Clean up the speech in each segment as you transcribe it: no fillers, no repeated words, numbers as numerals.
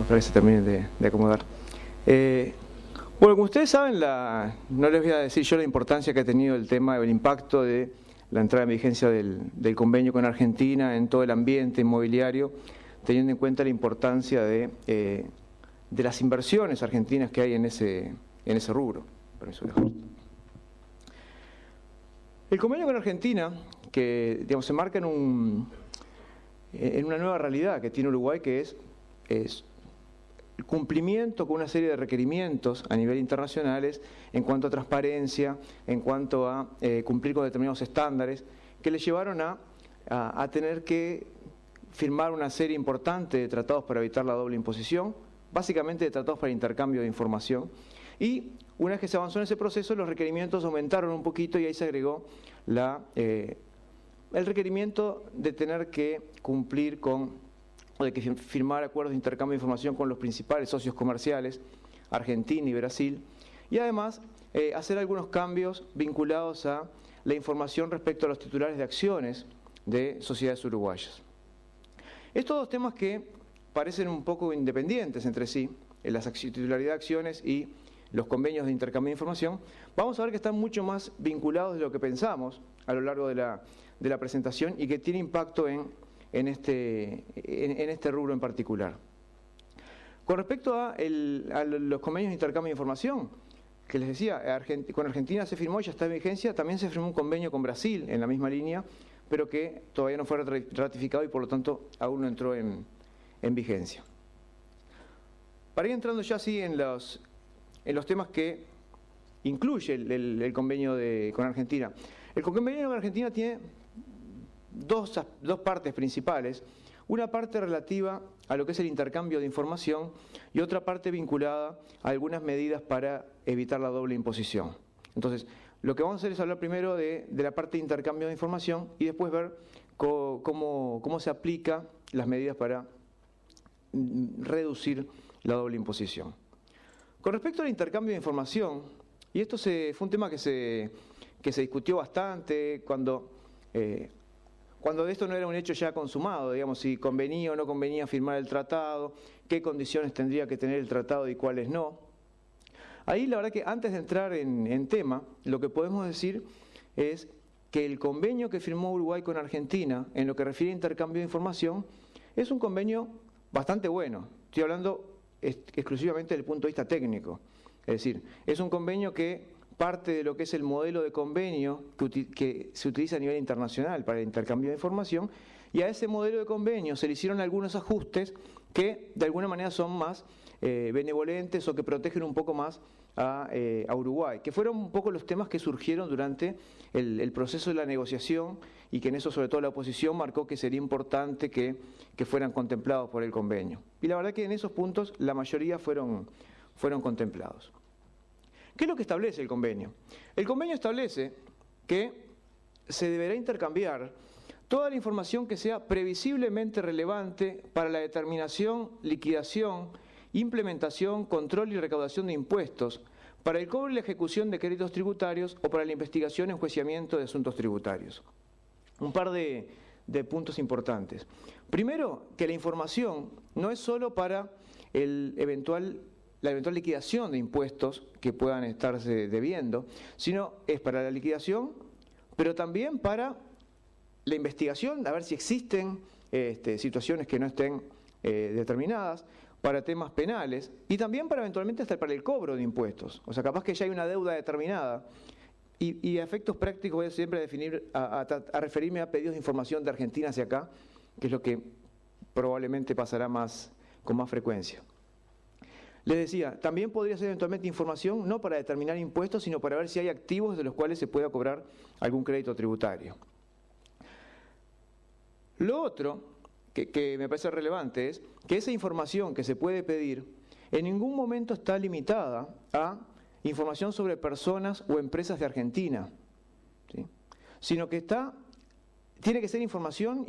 para que se termine de acomodar. Bueno, como ustedes saben, no les voy a decir yo la importancia que ha tenido el tema, el impacto de la entrada en vigencia del convenio con Argentina en todo el ambiente inmobiliario, teniendo en cuenta la importancia de las inversiones argentinas que hay en ese rubro. Permiso, el convenio con Argentina, que digamos, se marca en una nueva realidad que tiene Uruguay, que es el cumplimiento con una serie de requerimientos a nivel internacionales en cuanto a transparencia, en cuanto a cumplir con determinados estándares, que le llevaron a tener que firmar una serie importante de tratados para evitar la doble imposición, básicamente de tratados para intercambio de información. Y una vez que se avanzó en ese proceso, los requerimientos aumentaron un poquito y ahí se agregó el requerimiento de tener que cumplir con, o de que firmar acuerdos de intercambio de información con los principales socios comerciales, Argentina y Brasil, y además hacer algunos cambios vinculados a la información respecto a los titulares de acciones de sociedades uruguayas. Estos dos temas que parecen un poco independientes entre sí, la titularidad de acciones y los convenios de intercambio de información, vamos a ver que están mucho más vinculados de lo que pensamos a lo largo de la presentación y que tiene impacto en este rubro en particular. Con respecto a los convenios de intercambio de información, que les decía, con Argentina se firmó y ya está en vigencia, también se firmó un convenio con Brasil en la misma línea, pero que todavía no fue ratificado y por lo tanto aún no entró en vigencia. Para ir entrando ya así en los temas que incluye el convenio con Argentina. El convenio con Argentina tiene dos partes principales. Una parte relativa a lo que es el intercambio de información y otra parte vinculada a algunas medidas para evitar la doble imposición. Entonces, lo que vamos a hacer es hablar primero de la parte de intercambio de información y después ver cómo se aplican las medidas para reducir la doble imposición. Con respecto al intercambio de información, y esto fue un tema que se discutió bastante cuando esto no era un hecho ya consumado, digamos, si convenía o no convenía firmar el tratado, qué condiciones tendría que tener el tratado y cuáles no. Ahí la verdad que antes de entrar en tema, lo que podemos decir es que el convenio que firmó Uruguay con Argentina, en lo que refiere a intercambio de información, es un convenio bastante bueno. Estoy hablando exclusivamente desde el punto de vista técnico. Es decir, es un convenio que parte de lo que es el modelo de convenio que se utiliza a nivel internacional para el intercambio de información, y a ese modelo de convenio se le hicieron algunos ajustes que de alguna manera son más benevolentes o que protegen un poco más a Uruguay, que fueron un poco los temas que surgieron durante el proceso de la negociación y que en eso sobre todo la oposición marcó que sería importante que fueran contemplados por el convenio. Y la verdad que en esos puntos la mayoría fueron contemplados. ¿Qué es lo que establece el convenio? El convenio establece que se deberá intercambiar toda la información que sea previsiblemente relevante para la determinación, liquidación, implementación, control y recaudación de impuestos, para el cobro y la ejecución de créditos tributarios o para la investigación y enjuiciamiento de asuntos tributarios. Un par de puntos importantes. Primero, que la información no es solo para la eventual liquidación de impuestos que puedan estarse debiendo, sino es para la liquidación, pero también para la investigación, a ver si existen situaciones que no estén determinadas, para temas penales y también para eventualmente hasta para el cobro de impuestos. O sea, capaz que ya hay una deuda determinada y a efectos prácticos voy a siempre a referirme a pedidos de información de Argentina hacia acá, que es lo que probablemente pasará con más frecuencia. Les decía, también podría ser eventualmente información no para determinar impuestos, sino para ver si hay activos de los cuales se pueda cobrar algún crédito tributario. Lo otro que me parece relevante es que esa información que se puede pedir en ningún momento está limitada a información sobre personas o empresas de Argentina, ¿sí? Sino que tiene que ser información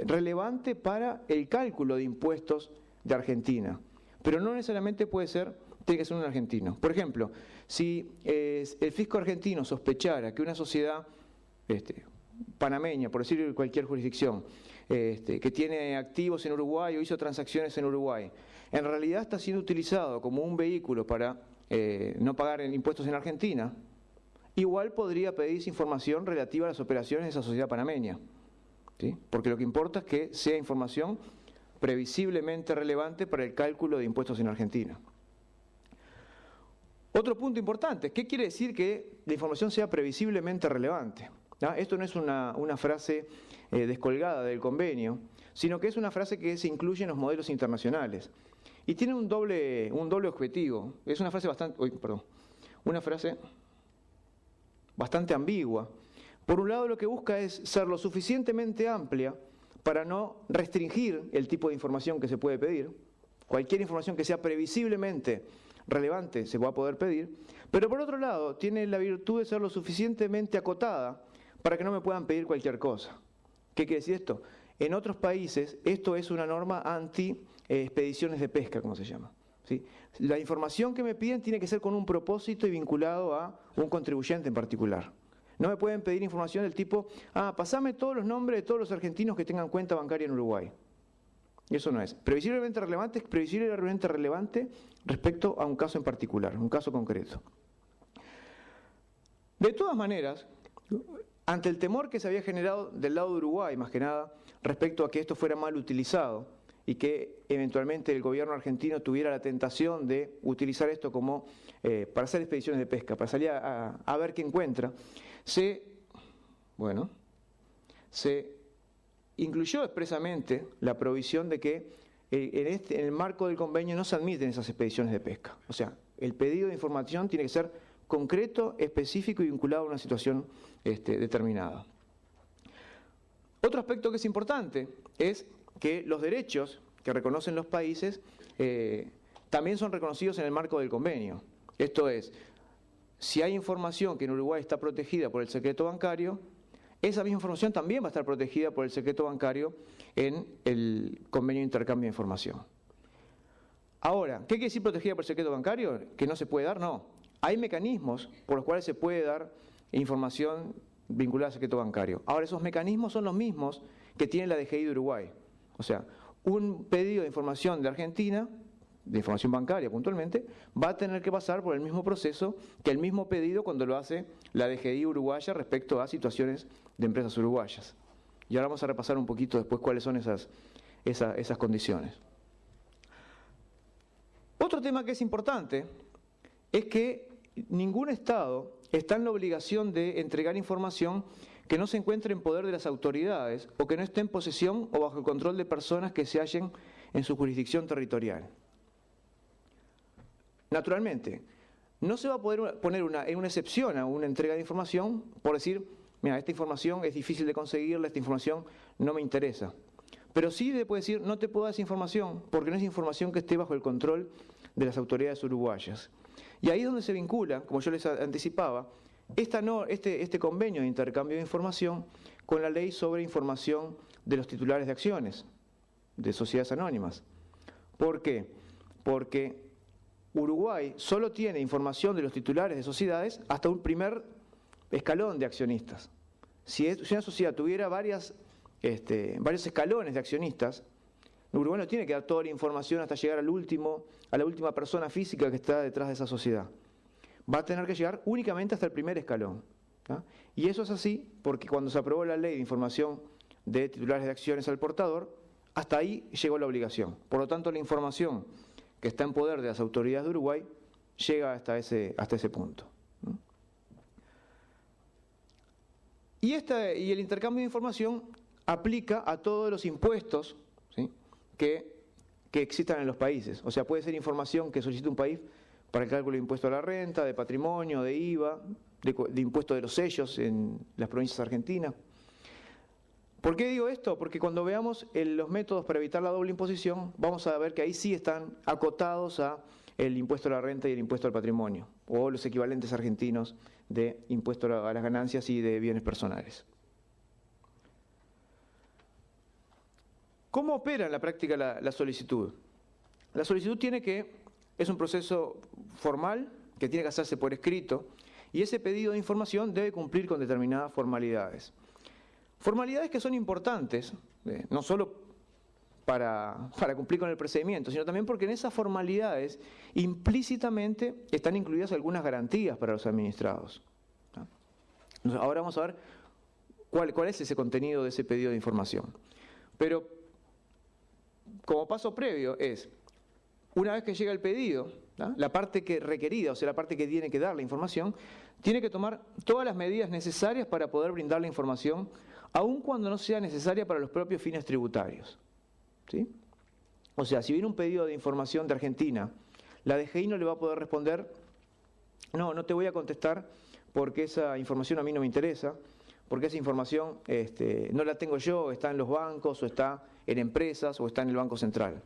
relevante para el cálculo de impuestos de Argentina, pero no necesariamente tiene que ser un argentino. Por ejemplo, si el fisco argentino sospechara que una sociedad panameña, por decir cualquier jurisdicción, que tiene activos en Uruguay o hizo transacciones en Uruguay, en realidad está siendo utilizado como un vehículo para no pagar impuestos en Argentina, igual podría pedirse información relativa a las operaciones de esa sociedad panameña, ¿sí? Porque lo que importa es que sea información previsiblemente relevante para el cálculo de impuestos en Argentina. Otro punto importante, ¿qué quiere decir que la información sea previsiblemente relevante? ¿Ah? Esto no es una frase descolgada del convenio, sino que es una frase que se incluye en los modelos internacionales. Y tiene un doble objetivo. Es una frase bastante ambigua. Por un lado, lo que busca es ser lo suficientemente amplia para no restringir el tipo de información que se puede pedir. Cualquier información que sea previsiblemente relevante se va a poder pedir, pero por otro lado tiene la virtud de ser lo suficientemente acotada para que no me puedan pedir cualquier cosa. ¿Qué quiere decir esto? En otros países esto es una norma anti-expediciones de pesca, como se llama, ¿sí? La información que me piden tiene que ser con un propósito y vinculado a un contribuyente en particular. No me pueden pedir información del tipo, pasame todos los nombres de todos los argentinos que tengan cuenta bancaria en Uruguay. Y eso no es. Previsiblemente relevante es previsiblemente relevante respecto a un caso en particular, un caso concreto. De todas maneras, ante el temor que se había generado del lado de Uruguay, más que nada, respecto a que esto fuera mal utilizado y que eventualmente el gobierno argentino tuviera la tentación de utilizar esto como para hacer expediciones de pesca, para salir a ver qué encuentra, se incluyó expresamente la provisión de que en el marco del convenio no se admiten esas expediciones de pesca. O sea, el pedido de información tiene que ser concreto, específico y vinculado a una situación determinada. Otro aspecto que es importante es que los derechos que reconocen los países también son reconocidos en el marco del convenio. Esto es, si hay información que en Uruguay está protegida por el secreto bancario, esa misma información también va a estar protegida por el secreto bancario en el convenio de intercambio de información. Ahora, ¿qué quiere decir protegida por el secreto bancario? ¿Que no se puede dar? No. Hay mecanismos por los cuales se puede dar información vinculada al secreto bancario. Ahora, esos mecanismos son los mismos que tiene la DGI de Uruguay. O sea, un pedido de información de Argentina, de información bancaria puntualmente, va a tener que pasar por el mismo proceso que el mismo pedido cuando lo hace la DGI uruguaya respecto a situaciones de empresas uruguayas. Y ahora vamos a repasar un poquito después cuáles son esas condiciones. Otro tema que es importante es que ningún Estado está en la obligación de entregar información que no se encuentre en poder de las autoridades o que no esté en posesión o bajo el control de personas que se hallen en su jurisdicción territorial. Naturalmente, no se va a poder poner una excepción a una entrega de información por decir, mira, esta información es difícil de conseguirla, esta información no me interesa. Pero sí le puede decir, no te puedo dar esa información porque no es información que esté bajo el control de las autoridades uruguayas. Y ahí es donde se vincula, como yo les anticipaba, este convenio de intercambio de información con la ley sobre información de los titulares de acciones de sociedades anónimas. ¿Por qué? Porque Uruguay solo tiene información de los titulares de sociedades hasta un primer escalón de accionistas. Si una sociedad tuviera varios escalones de accionistas, Uruguay no tiene que dar toda la información hasta llegar a la última persona física que está detrás de esa sociedad. Va a tener que llegar únicamente hasta el primer escalón, ¿no? Y eso es así porque cuando se aprobó la ley de información de titulares de acciones al portador, hasta ahí llegó la obligación. Por lo tanto, la información que está en poder de las autoridades de Uruguay llega hasta ese punto, ¿no? Y el intercambio de información aplica a todos los impuestos, ¿sí?, que existan en los países. O sea, puede ser información que solicite un país para el cálculo de impuesto a la renta, de patrimonio, de IVA, de impuesto de los sellos en las provincias argentinas. ¿Por qué digo esto? Porque cuando veamos los métodos para evitar la doble imposición, vamos a ver que ahí sí están acotados a el impuesto a la renta y el impuesto al patrimonio, o los equivalentes argentinos de impuesto a las ganancias y de bienes personales. ¿Cómo opera en la práctica la solicitud? La solicitud es un proceso formal que tiene que hacerse por escrito y ese pedido de información debe cumplir con determinadas formalidades. Formalidades que son importantes, no solo para cumplir con el procedimiento, sino también porque en esas formalidades implícitamente están incluidas algunas garantías para los administrados. Ahora vamos a ver cuál es ese contenido de ese pedido de información. Pero como paso previo es, una vez que llega el pedido, la parte que requerida, o sea, la parte que tiene que dar la información, tiene que tomar todas las medidas necesarias para poder brindar la información, aun cuando no sea necesaria para los propios fines tributarios. ¿Sí? O sea, si viene un pedido de información de Argentina, la DGI no le va a poder responder, no te voy a contestar porque esa información a mí no me interesa, porque esa información no la tengo yo, está en los bancos, o está en empresas, o está en el Banco Central.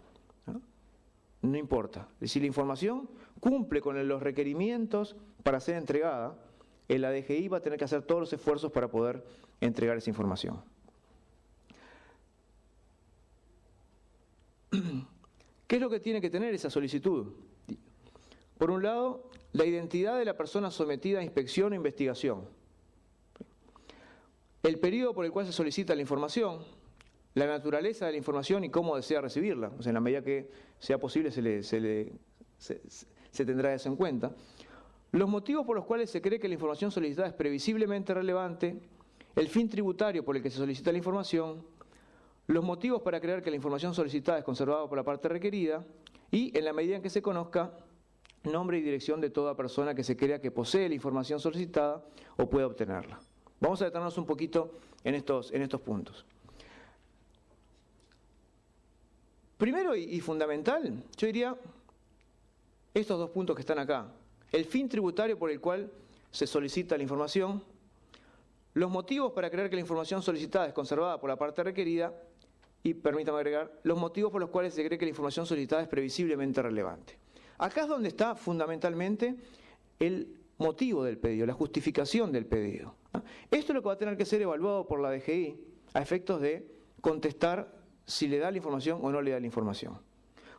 No importa. Si la información cumple con los requerimientos para ser entregada, la DGI va a tener que hacer todos los esfuerzos para poder entregar esa información. ¿Qué es lo que tiene que tener esa solicitud? Por un lado, la identidad de la persona sometida a inspección o investigación, el periodo por el cual se solicita la información, la naturaleza de la información y cómo desea recibirla, o sea, en la medida que sea posible se tendrá eso en cuenta, los motivos por los cuales se cree que la información solicitada es previsiblemente relevante, el fin tributario por el que se solicita la información, los motivos para creer que la información solicitada es conservada por la parte requerida y, en la medida en que se conozca, nombre y dirección de toda persona que se crea que posee la información solicitada o pueda obtenerla. Vamos a detenernos un poquito en estos puntos. Primero y fundamental, yo diría estos dos puntos que están acá. El fin tributario por el cual se solicita la información, los motivos para creer que la información solicitada es conservada por la parte requerida y, permítame agregar, los motivos por los cuales se cree que la información solicitada es previsiblemente relevante. Acá es donde está fundamentalmente el motivo del pedido, la justificación del pedido. Esto es lo que va a tener que ser evaluado por la DGI a efectos de contestar si le da la información o no le da la información.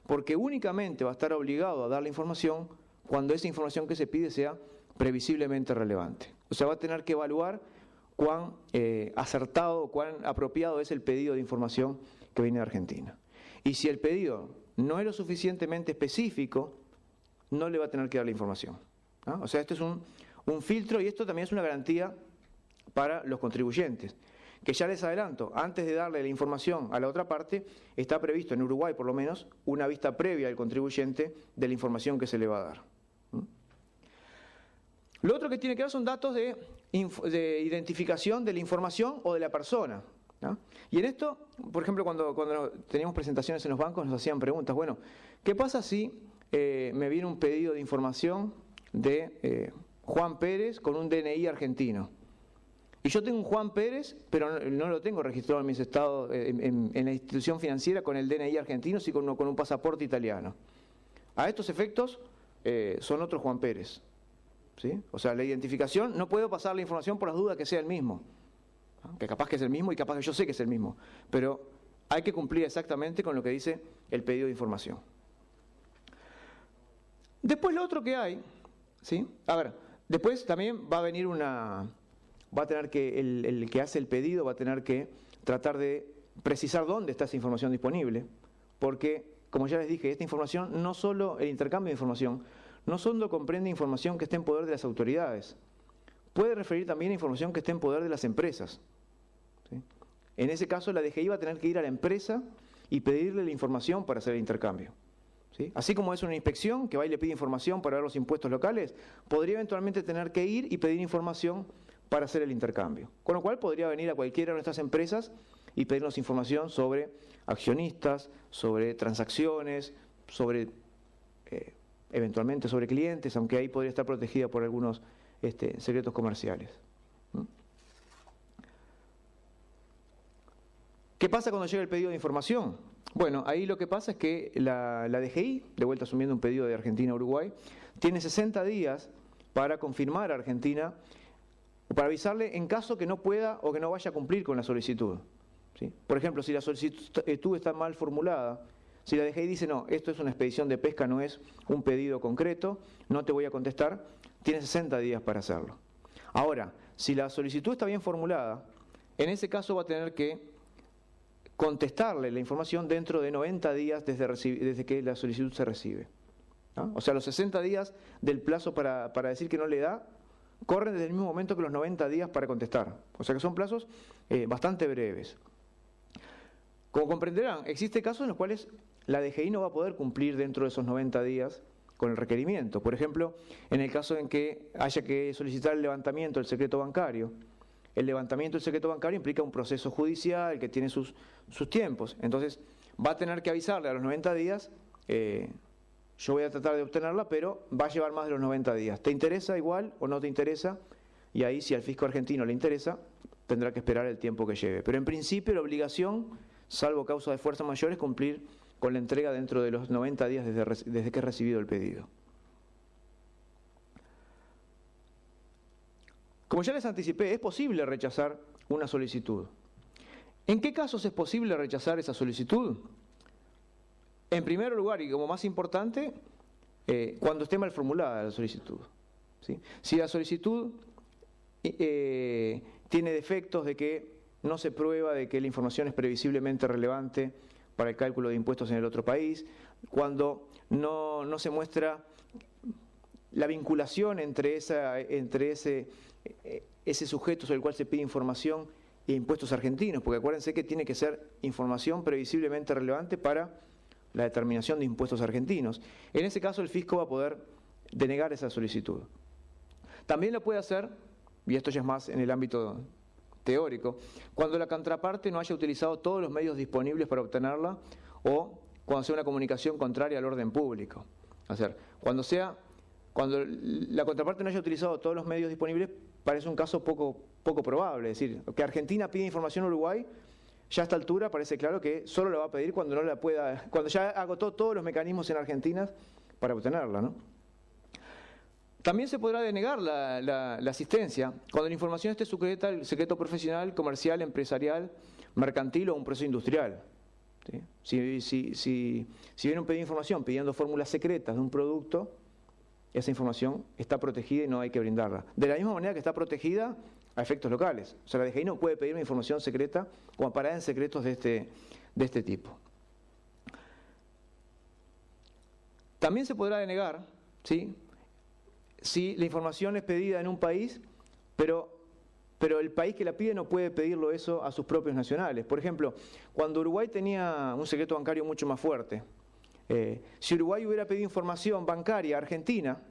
Porque únicamente va a estar obligado a dar la información cuando esa información que se pide sea previsiblemente relevante. O sea, va a tener que evaluar cuán acertado, cuán apropiado es el pedido de información que viene de Argentina. Y si el pedido no es lo suficientemente específico, no le va a tener que dar la información. O sea, esto es un filtro y esto también es una garantía para los contribuyentes. Que ya les adelanto, antes de darle la información a la otra parte, está previsto en Uruguay por lo menos una vista previa del contribuyente de la información que se le va a dar. Lo otro que tiene que dar son datos de identificación de la información o de la persona. Y en esto, por ejemplo, cuando teníamos presentaciones en los bancos nos hacían preguntas, bueno, ¿qué pasa si me viene un pedido de información de Juan Pérez con un DNI argentino? Y yo tengo un Juan Pérez, pero no lo tengo registrado en mis estados, en la institución financiera con el DNI argentino, sino con un pasaporte italiano. A estos efectos son otros Juan Pérez. ¿Sí? O sea, la identificación, no puedo pasar la información por las dudas que sea el mismo. Que capaz que es el mismo y capaz que yo sé que es el mismo. Pero hay que cumplir exactamente con lo que dice el pedido de información. Después lo otro que hay, ¿sí? A ver, después también va a venir va a tener que, el que hace el pedido va a tener que tratar de precisar dónde está esa información disponible, porque, como ya les dije, esta información, no solo el intercambio de información, no solo comprende información que esté en poder de las autoridades, puede referir también a información que esté en poder de las empresas. ¿Sí? En ese caso, la DGI va a tener que ir a la empresa y pedirle la información para hacer el intercambio. ¿Sí? Así como es una inspección que va y le pide información para ver los impuestos locales, podría eventualmente tener que ir y pedir información para hacer el intercambio. Con lo cual podría venir a cualquiera de nuestras empresas y pedirnos información sobre accionistas, sobre transacciones, sobre eventualmente sobre clientes, aunque ahí podría estar protegida por algunos secretos comerciales. ¿Qué pasa cuando llega el pedido de información? Bueno, ahí lo que pasa es que la DGI, de vuelta asumiendo un pedido de Argentina a Uruguay, tiene 60 días para confirmar a Argentina o para avisarle en caso que no pueda o que no vaya a cumplir con la solicitud. ¿Sí? Por ejemplo, si la solicitud está mal formulada, si la DGI dice, no, esto es una expedición de pesca, no es un pedido concreto, no te voy a contestar, tiene 60 días para hacerlo. Ahora, si la solicitud está bien formulada, en ese caso va a tener que contestarle la información dentro de 90 días desde que la solicitud se recibe, ¿no? O sea, los 60 días del plazo para decir que no le da, corren desde el mismo momento que los 90 días para contestar. O sea que son plazos bastante breves. Como comprenderán, existen casos en los cuales la DGI no va a poder cumplir dentro de esos 90 días con el requerimiento. Por ejemplo, en el caso en que haya que solicitar el levantamiento del secreto bancario. El levantamiento del secreto bancario implica un proceso judicial que tiene sus tiempos. Entonces, va a tener que avisarle a los 90 días, yo voy a tratar de obtenerla, pero va a llevar más de los 90 días. ¿Te interesa igual o no te interesa? Y ahí, si al fisco argentino le interesa, tendrá que esperar el tiempo que lleve. Pero en principio, la obligación, salvo causa de fuerza mayor, es cumplir con la entrega dentro de los 90 días desde que he recibido el pedido. Como ya les anticipé, es posible rechazar una solicitud. ¿En qué casos es posible rechazar esa solicitud? En primer lugar, y como más importante, cuando esté mal formulada la solicitud, ¿sí? Si la solicitud tiene defectos de que no se prueba de que la información es previsiblemente relevante para el cálculo de impuestos en el otro país, cuando no se muestra la vinculación entre ese sujeto sobre el cual se pide información e impuestos argentinos, porque acuérdense que tiene que ser información previsiblemente relevante para la determinación de impuestos argentinos. En ese caso el fisco va a poder denegar esa solicitud. También lo puede hacer, y esto ya es más en el ámbito teórico, cuando la contraparte no haya utilizado todos los medios disponibles para obtenerla o cuando sea una comunicación contraria al orden público. O sea, cuando la contraparte no haya utilizado todos los medios disponibles, parece un caso poco probable. Es decir, que Argentina pide información a Uruguay, ya a esta altura parece claro que solo la va a pedir cuando no la pueda, cuando ya agotó todos los mecanismos en Argentina para obtenerla, ¿no? También se podrá denegar la asistencia cuando la información esté sujeta al secreto profesional, comercial, empresarial, mercantil o un proceso industrial, ¿sí? Si viene un pedido de información pidiendo fórmulas secretas de un producto, esa información está protegida y no hay que brindarla. De la misma manera que está protegida a efectos locales. O sea, la DGI no puede pedir una información secreta o amparada en secretos de este tipo. También se podrá denegar, ¿sí?, si la información es pedida en un país, pero el país que la pide no puede pedirlo eso a sus propios nacionales. Por ejemplo, cuando Uruguay tenía un secreto bancario mucho más fuerte, si Uruguay hubiera pedido información bancaria a Argentina,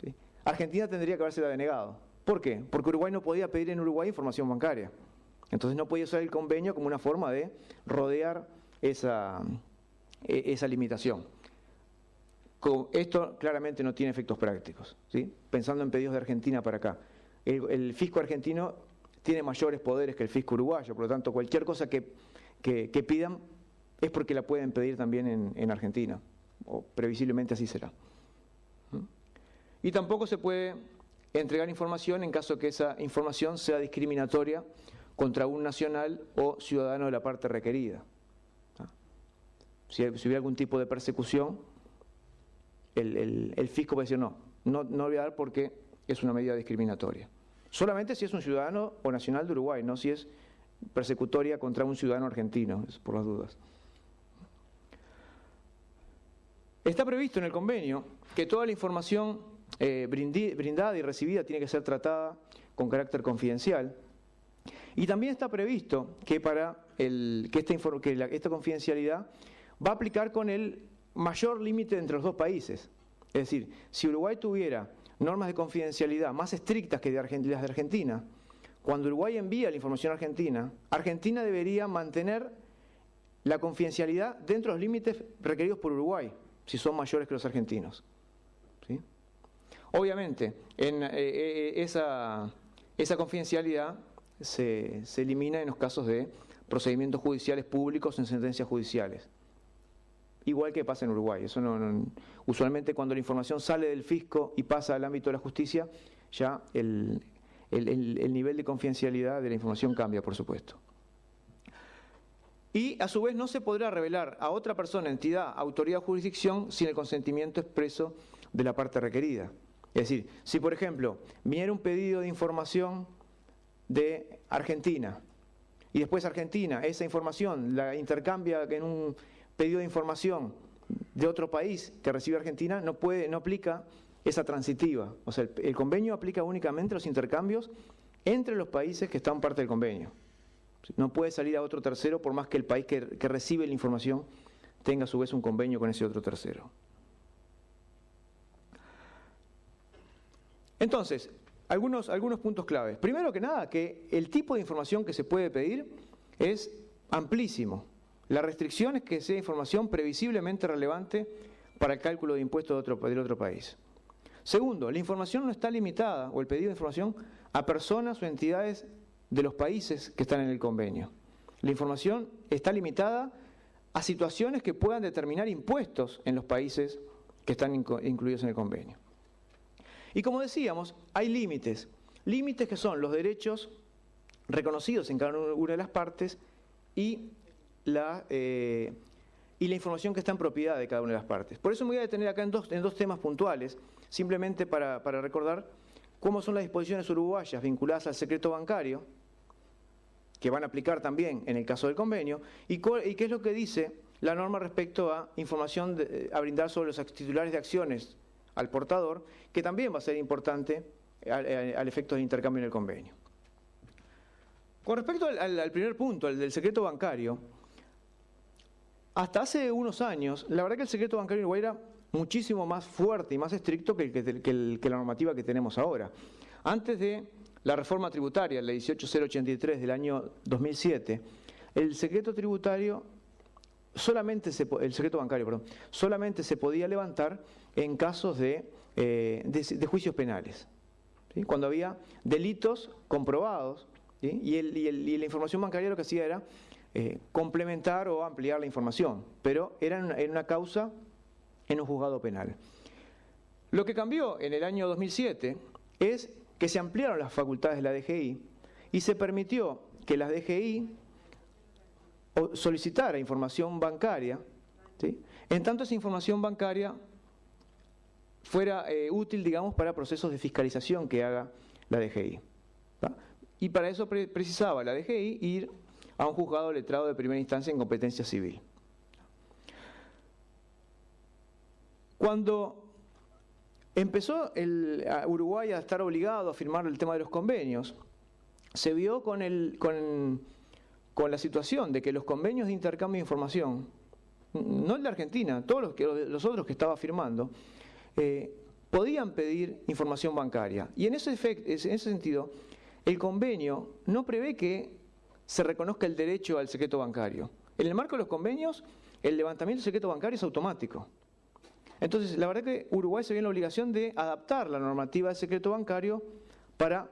¿sí?, Argentina tendría que habérsela denegado. ¿Por qué? Porque Uruguay no podía pedir en Uruguay información bancaria. Entonces no podía usar el convenio como una forma de rodear esa limitación. Esto claramente no tiene efectos prácticos, ¿sí? Pensando en pedidos de Argentina para acá. El fisco argentino tiene mayores poderes que el fisco uruguayo, por lo tanto cualquier cosa que pidan es porque la pueden pedir también en Argentina, o previsiblemente así será. Y tampoco se puede entregar información en caso que esa información sea discriminatoria contra un nacional o ciudadano de la parte requerida. Si hubiera algún tipo de persecución, el fisco va a decir no voy a dar porque es una medida discriminatoria. Solamente si es un ciudadano o nacional de Uruguay, no si es persecutoria contra un ciudadano argentino, por las dudas. Está previsto en el convenio que toda la información brindada y recibida tiene que ser tratada con carácter confidencial, y también está previsto que esta confidencialidad va a aplicar con el mayor límite entre los dos países. Es decir, si Uruguay tuviera normas de confidencialidad más estrictas que las de Argentina, cuando Uruguay envía la información a Argentina, Argentina debería mantener la confidencialidad dentro de los límites requeridos por Uruguay, si son mayores que los argentinos, ¿sí? Obviamente, esa confidencialidad se elimina en los casos de procedimientos judiciales públicos en sentencias judiciales. Igual que pasa en Uruguay. Eso usualmente cuando la información sale del fisco y pasa al ámbito de la justicia, ya el nivel de confidencialidad de la información cambia, por supuesto. Y a su vez no se podrá revelar a otra persona, entidad, autoridad o jurisdicción sin el consentimiento expreso de la parte requerida. Es decir, si por ejemplo viniera un pedido de información de Argentina y después Argentina esa información la intercambia en un pedido de información de otro país que recibe Argentina, no aplica esa transitiva. O sea, el convenio aplica únicamente los intercambios entre los países que están parte del convenio. No puede salir a otro tercero por más que el país que recibe la información tenga a su vez un convenio con ese otro tercero. Entonces, algunos puntos claves. Primero que nada, que el tipo de información que se puede pedir es amplísimo. La restricción es que sea información previsiblemente relevante para el cálculo de impuestos del otro país. Segundo, la información no está limitada, o el pedido de información, a personas o entidades de los países que están en el convenio. La información está limitada a situaciones que puedan determinar impuestos en los países que están incluidos en el convenio. Y como decíamos, hay límites que son los derechos reconocidos en cada una de las partes y la información que está en propiedad de cada una de las partes. Por eso me voy a detener acá en dos temas puntuales, simplemente para recordar cómo son las disposiciones uruguayas vinculadas al secreto bancario, que van a aplicar también en el caso del convenio, y qué es lo que dice la norma respecto a información a brindar sobre los titulares de acciones al portador, que también va a ser importante al efecto del intercambio en el convenio. Con respecto al primer punto, el del secreto bancario, hasta hace unos años, la verdad que el secreto bancario en Uruguay era muchísimo más fuerte y más estricto que la normativa que tenemos ahora. Antes de la reforma tributaria, la 18083 del año 2007, el secreto bancario solamente se podía levantar en casos de juicios penales, ¿sí? Cuando había delitos comprobados, ¿sí? y la información bancaria lo que hacía era complementar o ampliar la información, pero era en una causa en un juzgado penal. Lo que cambió en el año 2007 es que se ampliaron las facultades de la DGI y se permitió que la DGI solicitara información bancaria, ¿sí? En tanto esa información bancaria fuera útil, digamos, para procesos de fiscalización que haga la DGI, ¿tá? Y para eso precisaba la DGI ir a un juzgado letrado de primera instancia en competencia civil. Cuando empezó Uruguay a estar obligado a firmar el tema de los convenios, se vio con la situación de que los convenios de intercambio de información, no el de Argentina, todos los otros que estaba firmando, podían pedir información bancaria. Y en ese sentido, el convenio no prevé que se reconozca el derecho al secreto bancario. En el marco de los convenios, el levantamiento del secreto bancario es automático. Entonces, la verdad que Uruguay se vio en la obligación de adaptar la normativa del secreto bancario para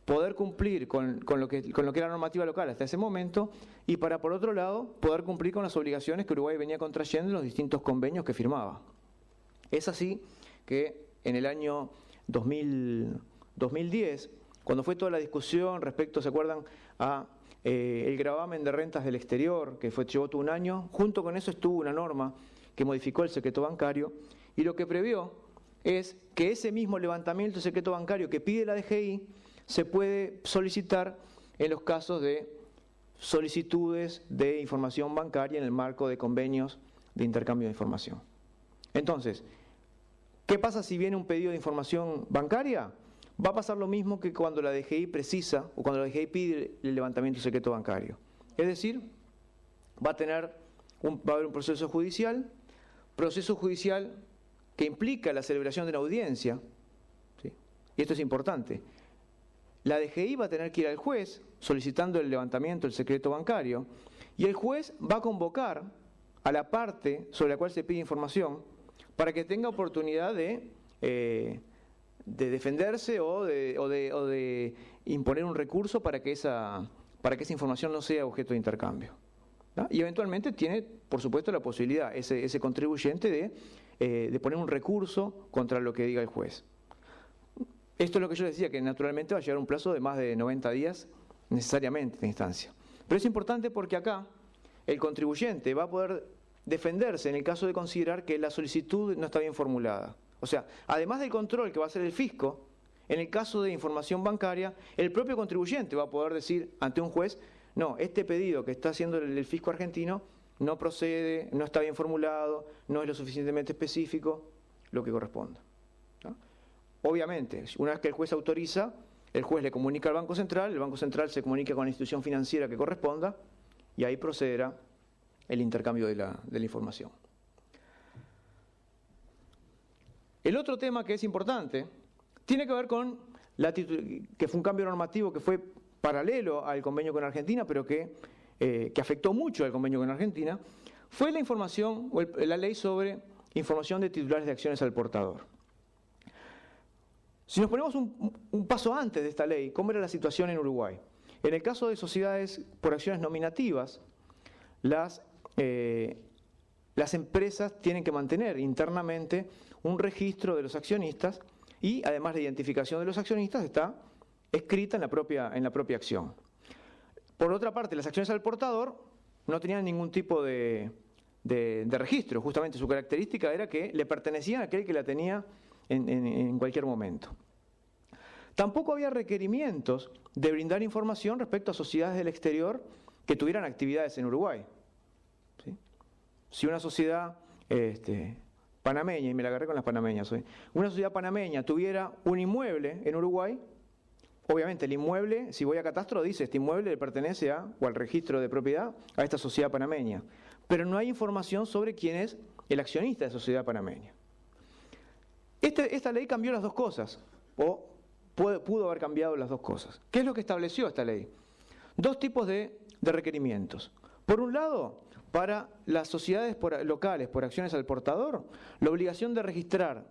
poder cumplir con lo que era la normativa local hasta ese momento y para, por otro lado, poder cumplir con las obligaciones que Uruguay venía contrayendo en los distintos convenios que firmaba. Es así que en el año 2010, cuando fue toda la discusión respecto, ¿se acuerdan?, a el gravamen de rentas del exterior, que llevó todo un año, junto con eso estuvo una norma que modificó el secreto bancario, y lo que previó es que ese mismo levantamiento del secreto bancario que pide la DGI se puede solicitar en los casos de solicitudes de información bancaria en el marco de convenios de intercambio de información. Entonces, ¿qué pasa si viene un pedido de información bancaria? Va a pasar lo mismo que cuando la DGI precisa o cuando la DGI pide el levantamiento del secreto bancario. Es decir, va a haber un proceso judicial que implica la celebración de una audiencia, ¿sí? Y esto es importante. La DGI va a tener que ir al juez solicitando el levantamiento del secreto bancario y el juez va a convocar a la parte sobre la cual se pide información para que tenga oportunidad de defenderse o de imponer un recurso para que esa información no sea objeto de intercambio, ¿no? Y eventualmente tiene, por supuesto, la posibilidad, ese contribuyente, de poner un recurso contra lo que diga el juez. Esto es lo que yo decía, que naturalmente va a llegar un plazo de más de 90 días necesariamente en instancia. Pero es importante porque acá el contribuyente va a poder defenderse en el caso de considerar que la solicitud no está bien formulada. O sea, además del control que va a hacer el fisco, en el caso de información bancaria, el propio contribuyente va a poder decir ante un juez, no, este pedido que está haciendo el fisco argentino no procede, no está bien formulado, no es lo suficientemente específico, lo que corresponda, ¿no? Obviamente, una vez que el juez autoriza, el juez le comunica al Banco Central, el Banco Central se comunica con la institución financiera que corresponda y ahí procederá el intercambio de la información. El otro tema que es importante tiene que ver con que fue un cambio normativo que fue paralelo al convenio con Argentina, pero que afectó mucho al convenio con Argentina, fue la información o la ley sobre información de titulares de acciones al portador. Si nos ponemos un paso antes de esta ley, ¿cómo era la situación en Uruguay? En el caso de sociedades por acciones nominativas, las empresas tienen que mantener internamente un registro de los accionistas y, además de identificación de los accionistas, está escrita en la propia acción. Por otra parte, las acciones al portador no tenían ningún tipo de registro. Justamente su característica era que le pertenecían a aquel que la tenía en cualquier momento. Tampoco había requerimientos de brindar información respecto a sociedades del exterior que tuvieran actividades en Uruguay, ¿sí? Si una sociedad panameña, y me la agarré con las panameñas hoy, una sociedad panameña tuviera un inmueble en Uruguay, obviamente el inmueble, si voy a catastro, dice este inmueble le pertenece o al registro de propiedad a esta sociedad panameña, pero no hay información sobre quién es el accionista de esa sociedad panameña. Esta ley cambió las dos cosas, o pudo haber cambiado las dos cosas. ¿Qué es lo que estableció esta ley? Dos tipos de requerimientos. Por un lado, para las sociedades locales por acciones al portador, la obligación de registrar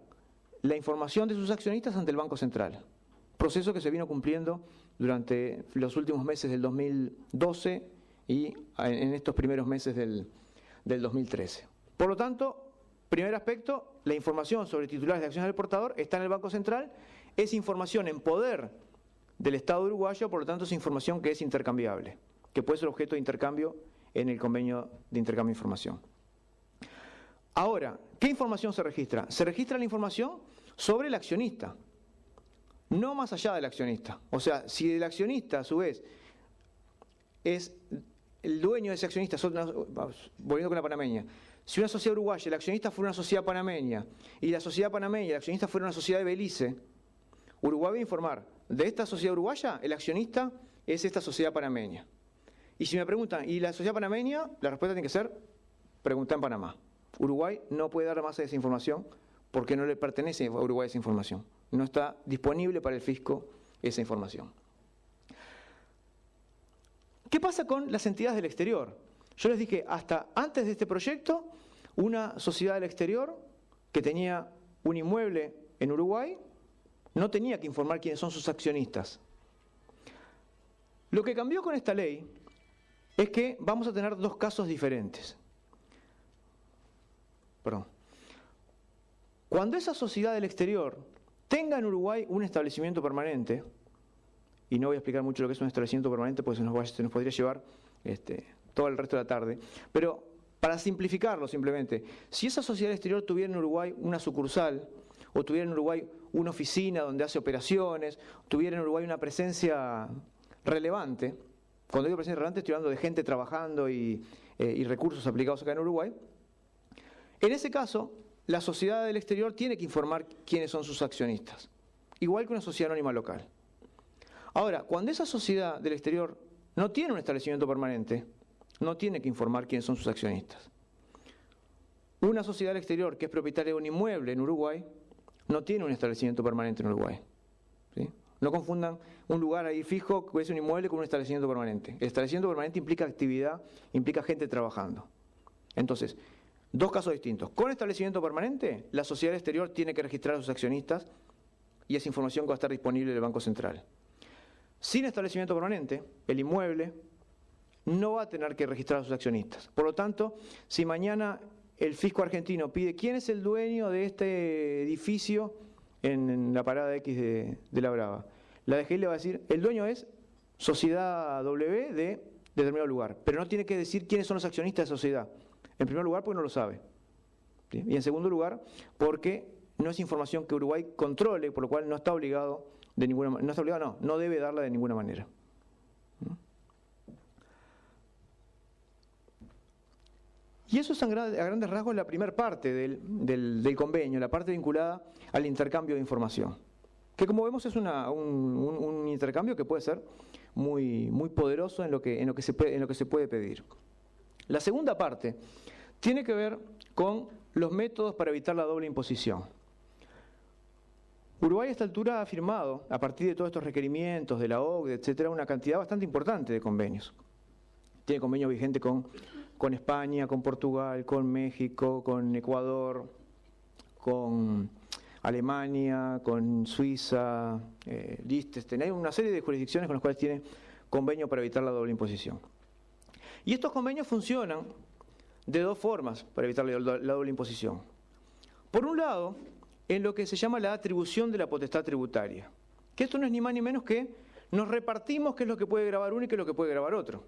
la información de sus accionistas ante el Banco Central, proceso que se vino cumpliendo durante los últimos meses del 2012 y en estos primeros meses del 2013. Por lo tanto, primer aspecto, la información sobre titulares de acciones del portador está en el Banco Central, es información en poder del Estado uruguayo, por lo tanto es información que es intercambiable, que puede ser objeto de intercambio en el convenio de intercambio de información. Ahora, ¿qué información se registra? Se registra la información sobre el accionista, no más allá del accionista. O sea, si el accionista, a su vez, es el dueño de ese accionista, volviendo con la panameña, si una sociedad uruguaya, el accionista fuera una sociedad panameña, y la sociedad panameña, el accionista fuera una sociedad de Belice, Uruguay va a informar, de esta sociedad uruguaya, el accionista es esta sociedad panameña. Y si me preguntan, ¿y la sociedad panameña? La respuesta tiene que ser, pregunta en Panamá. Uruguay no puede dar más de esa información porque no le pertenece a Uruguay esa información. No está disponible para el fisco esa información. ¿Qué pasa con las entidades del exterior? Yo les dije, hasta antes de este proyecto, una sociedad del exterior que tenía un inmueble en Uruguay no tenía que informar quiénes son sus accionistas. Lo que cambió con esta ley es que vamos a tener dos casos diferentes. Cuando esa sociedad del exterior tenga en Uruguay un establecimiento permanente, y no voy a explicar mucho lo que es un establecimiento permanente porque se nos podría llevar todo el resto de la tarde, pero para simplificarlo simplemente, si esa sociedad del exterior tuviera en Uruguay una sucursal, o tuviera en Uruguay una oficina donde hace operaciones, tuviera en Uruguay una presencia relevante, cuando digo presencia relevante estoy hablando de gente trabajando y recursos aplicados acá en Uruguay, en ese caso la sociedad del exterior tiene que informar quiénes son sus accionistas, igual que una sociedad anónima local. Ahora, cuando esa sociedad del exterior no tiene un establecimiento permanente, no tiene que informar quiénes son sus accionistas. Una sociedad del exterior que es propietaria de un inmueble en Uruguay no tiene un establecimiento permanente en Uruguay, ¿sí? No confundan un lugar ahí fijo que es un inmueble con un establecimiento permanente. El establecimiento permanente implica actividad, implica gente trabajando. Entonces, dos casos distintos. Con establecimiento permanente, la sociedad del exterior tiene que registrar a sus accionistas y esa información va a estar disponible en el Banco Central. Sin establecimiento permanente, el inmueble no va a tener que registrar a sus accionistas. Por lo tanto, si mañana el fisco argentino pide quién es el dueño de este edificio en la parada X de La Brava, la DGI le va a decir, el dueño es Sociedad W de determinado lugar, pero no tiene que decir quiénes son los accionistas de esa sociedad. En primer lugar, porque no lo sabe. ¿Sí? Y en segundo lugar, porque no es información que Uruguay controle, por lo cual no está obligado de ninguna manera, no debe darla de ninguna manera. Y eso es a grandes rasgos la primera parte del convenio, la parte vinculada al intercambio de información, que como vemos es un intercambio que puede ser muy poderoso en lo que se puede pedir. La segunda parte tiene que ver con los métodos para evitar la doble imposición. Uruguay a esta altura ha firmado, a partir de todos estos requerimientos de la OCDE, etcétera, una cantidad bastante importante de convenios. Tiene convenios vigentes con España, con Portugal, con México, con Ecuador, con Alemania, con Suiza, Liechtenstein. Hay una serie de jurisdicciones con las cuales tiene convenio para evitar la doble imposición. Y estos convenios funcionan de dos formas para evitar la doble imposición. Por un lado, en lo que se llama la atribución de la potestad tributaria, que esto no es ni más ni menos que nos repartimos qué es lo que puede grabar uno y qué es lo que puede grabar otro.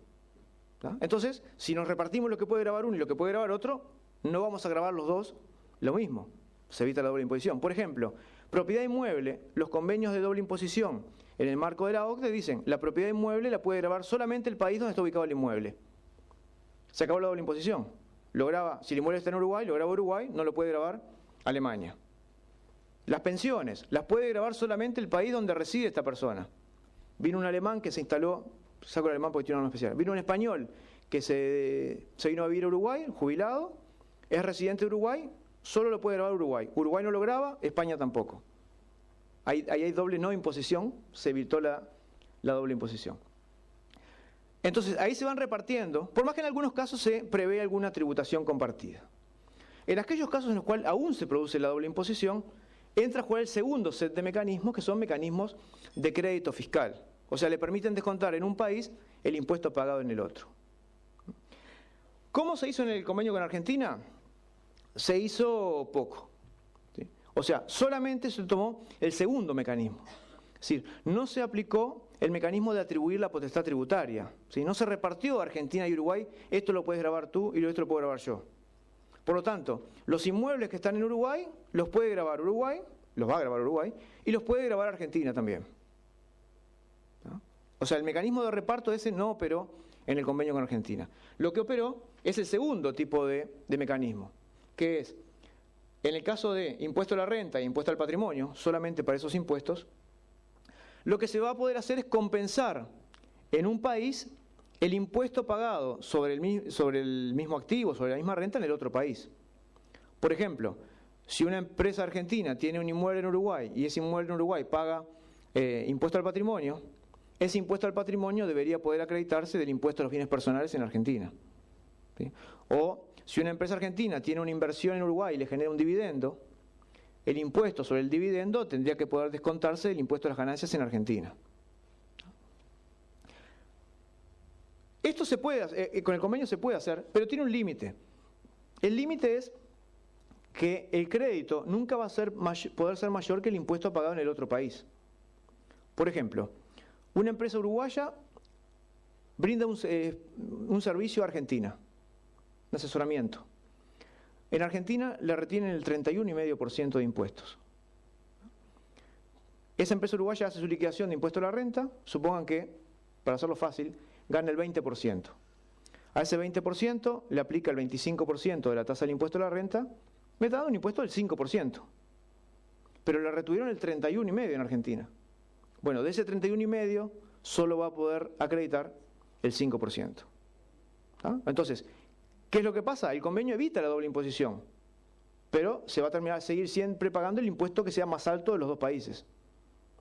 ¿Tá? Entonces, si nos repartimos lo que puede grabar uno y lo que puede grabar otro, no vamos a grabar los dos lo mismo. Se evita la doble imposición. Por ejemplo, propiedad inmueble, los convenios de doble imposición en el marco de la OCDE dicen la propiedad inmueble la puede grabar solamente el país donde está ubicado el inmueble. Se acabó la doble imposición. Lo graba, si el inmueble está en Uruguay, lo graba Uruguay, no lo puede grabar Alemania. Las pensiones, las puede grabar solamente el país donde reside esta persona. Vino un alemán que se instaló, saco el alemán porque tiene una norma especial, vino un español que se vino a vivir a Uruguay, jubilado, es residente de Uruguay, solo lo puede grabar Uruguay. Uruguay no lo graba, España tampoco. Ahí hay doble no imposición, se evitó la doble imposición. Entonces, ahí se van repartiendo, por más que en algunos casos se prevé alguna tributación compartida. En aquellos casos en los cuales aún se produce la doble imposición, entra a jugar el segundo set de mecanismos, que son mecanismos de crédito fiscal. O sea, le permiten descontar en un país el impuesto pagado en el otro. ¿Cómo se hizo en el convenio con Argentina? Se hizo poco. ¿Sí? O sea, solamente se tomó el segundo mecanismo. Es decir, no se aplicó el mecanismo de atribuir la potestad tributaria. ¿Sí? No se repartió a Argentina y Uruguay, esto lo puedes grabar tú y esto lo puedo grabar yo. Por lo tanto, los inmuebles que están en Uruguay los puede grabar Uruguay, los va a grabar Uruguay, y los puede grabar Argentina también. ¿No? O sea, el mecanismo de reparto ese no operó en el convenio con Argentina. Lo que operó es el segundo tipo de mecanismo, que es, en el caso de impuesto a la renta e impuesto al patrimonio, solamente para esos impuestos, lo que se va a poder hacer es compensar en un país el impuesto pagado sobre el mismo activo, sobre la misma renta en el otro país. Por ejemplo, si una empresa argentina tiene un inmueble en Uruguay y ese inmueble en Uruguay paga impuesto al patrimonio, ese impuesto al patrimonio debería poder acreditarse del impuesto a los bienes personales en Argentina. ¿Sí? O si una empresa argentina tiene una inversión en Uruguay y le genera un dividendo, el impuesto sobre el dividendo tendría que poder descontarse del impuesto a las ganancias en Argentina. Esto se puede hacer, con el convenio se puede hacer, pero tiene un límite. El límite es que el crédito nunca va a poder ser mayor que el impuesto pagado en el otro país. Por ejemplo, una empresa uruguaya brinda un servicio a Argentina, un asesoramiento. En Argentina le retienen el 31,5% de impuestos. Esa empresa uruguaya hace su liquidación de impuesto a la renta, supongan que, para hacerlo fácil, gana el 20%. A ese 20% le aplica el 25% de la tasa del impuesto a la renta, me está dando un impuesto del 5%. Pero le retuvieron el 31,5% en Argentina. Bueno, de ese 31,5% solo va a poder acreditar el 5%. ¿Ah? Entonces, ¿qué es lo que pasa? El convenio evita la doble imposición, pero se va a seguir siempre pagando el impuesto que sea más alto de los dos países.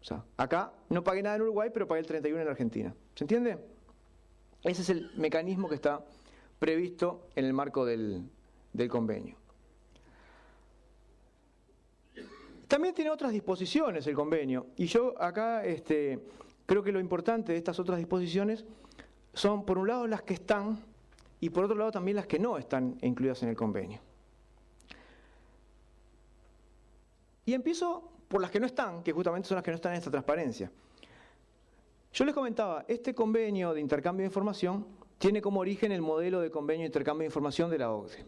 O sea, acá no pagué nada en Uruguay, pero pagué el 31% en Argentina. ¿Se entiende? Ese es el mecanismo que está previsto en el marco del convenio. También tiene otras disposiciones el convenio, y yo acá creo que lo importante de estas otras disposiciones son, por un lado, las que están, y por otro lado también las que no están incluidas en el convenio. Y empiezo por las que no están, que justamente son las que no están en esta transparencia. Yo les comentaba, este convenio de intercambio de información tiene como origen el modelo de convenio de intercambio de información de la OCDE.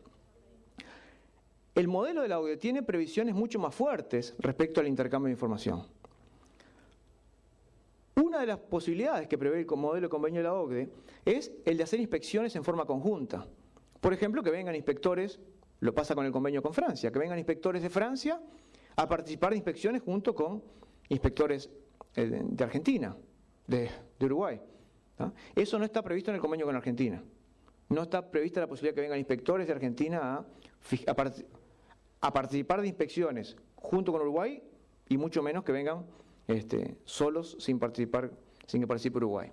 El modelo de la OCDE tiene previsiones mucho más fuertes respecto al intercambio de información. Una de las posibilidades que prevé el modelo de convenio de la OCDE es el de hacer inspecciones en forma conjunta. Por ejemplo, que vengan inspectores, lo pasa con el convenio con Francia, que vengan inspectores de Francia a participar de inspecciones junto con inspectores de Argentina, de Uruguay. ¿No? Eso no está previsto en el convenio con Argentina. No está prevista la posibilidad que vengan inspectores de Argentina a participar de inspecciones junto con Uruguay, y mucho menos que vengan solos sin que participe Uruguay.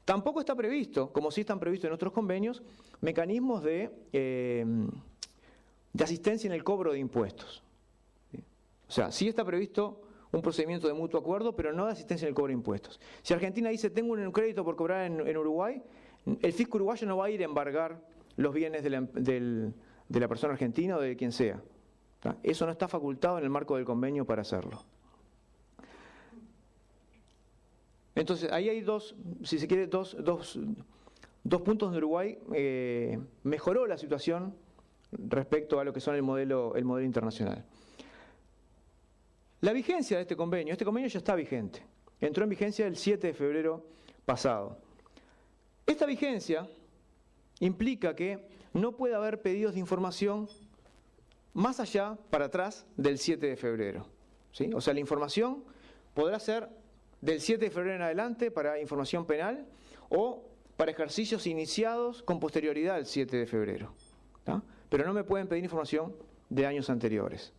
Tampoco está previsto, como sí están previstos en otros convenios, mecanismos de asistencia en el cobro de impuestos. ¿Sí? O sea, sí está previsto un procedimiento de mutuo acuerdo, pero no de asistencia en el cobro de impuestos. Si Argentina dice, tengo un crédito por cobrar en Uruguay, el fisco uruguayo no va a ir a embargar los bienes de la persona argentina o de quien sea. ¿Tá? Eso no está facultado en el marco del convenio para hacerlo. Entonces, ahí hay dos puntos donde Uruguay mejoró la situación respecto a lo que son el modelo internacional. La vigencia de este convenio ya está vigente. Entró en vigencia el 7 de febrero pasado. Esta vigencia implica que no puede haber pedidos de información más allá, para atrás, del 7 de febrero. ¿Sí? O sea, la información podrá ser del 7 de febrero en adelante para información penal o para ejercicios iniciados con posterioridad al 7 de febrero. ¿Tá? Pero no me pueden pedir información de años anteriores.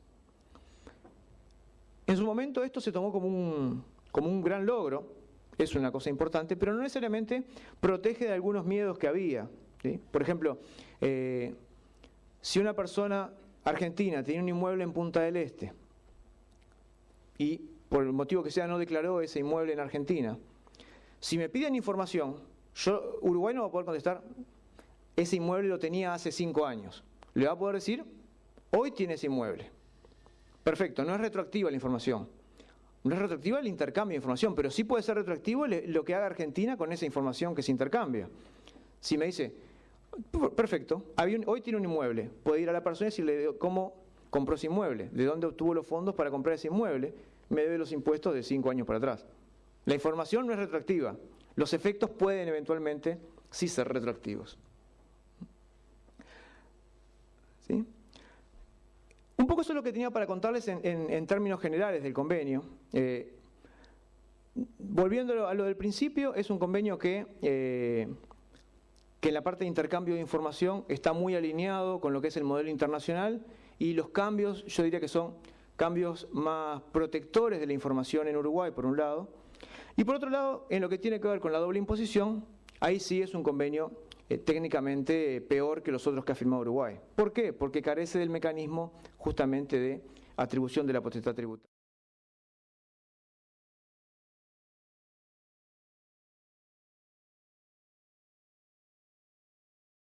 En su momento esto se tomó como un gran logro, es una cosa importante, pero no necesariamente protege de algunos miedos que había. ¿Sí? Por ejemplo, si una persona argentina tiene un inmueble en Punta del Este y por el motivo que sea no declaró ese inmueble en Argentina, si me piden información, Uruguay no va a poder contestar, ese inmueble lo tenía hace 5 años. Le va a poder decir, hoy tiene ese inmueble. Perfecto, no es retroactiva la información. No es retroactiva el intercambio de información, pero sí puede ser retroactivo lo que haga Argentina con esa información que se intercambia. Si me dice, perfecto, hoy tiene un inmueble, puede ir a la persona y decirle cómo compró ese inmueble, de dónde obtuvo los fondos para comprar ese inmueble, me debe los impuestos de 5 años para atrás. La información no es retroactiva, los efectos pueden eventualmente sí ser retroactivos. ¿Sí? Un poco eso es lo que tenía para contarles en términos generales del convenio. Volviendo a lo del principio, es un convenio que en la parte de intercambio de información está muy alineado con lo que es el modelo internacional, y los cambios, yo diría que son cambios más protectores de la información en Uruguay, por un lado, y por otro lado, en lo que tiene que ver con la doble imposición, ahí sí es un convenio técnicamente peor que los otros que ha firmado Uruguay. ¿Por qué? Porque carece del mecanismo justamente de atribución de la potestad tributaria.